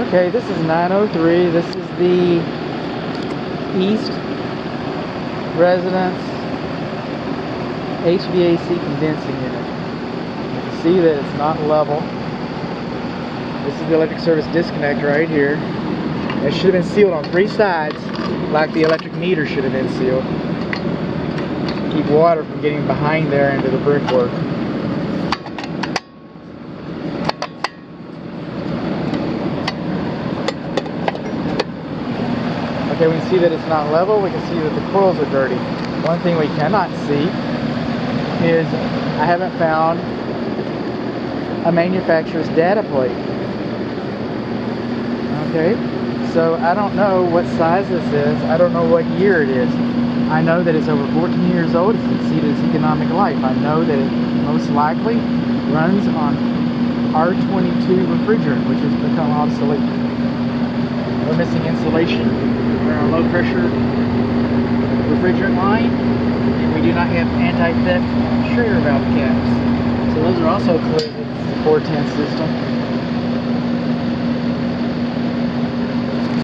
Okay, this is 903. This is the East Residence HVAC condensing unit. You can see that it's not level. This is the electric service disconnect right here. It should have been sealed on 3 sides, like the electric meter should have been sealed. Keep water from getting behind there into the brickwork. Okay, we can see that it's not level. We can see that the coils are dirty. One thing we cannot see is I haven't found a manufacturer's data plate. Okay, so I don't know what size this is. I don't know what year it is. I know that it's over 14 years old. It's exceeded its economic life. I know that it most likely runs on R22 refrigerant, which has become obsolete. We're missing insulation. We're on a low pressure refrigerant line, and we do not have anti-theft Schrader valve caps. So those are also clear with the 410 system.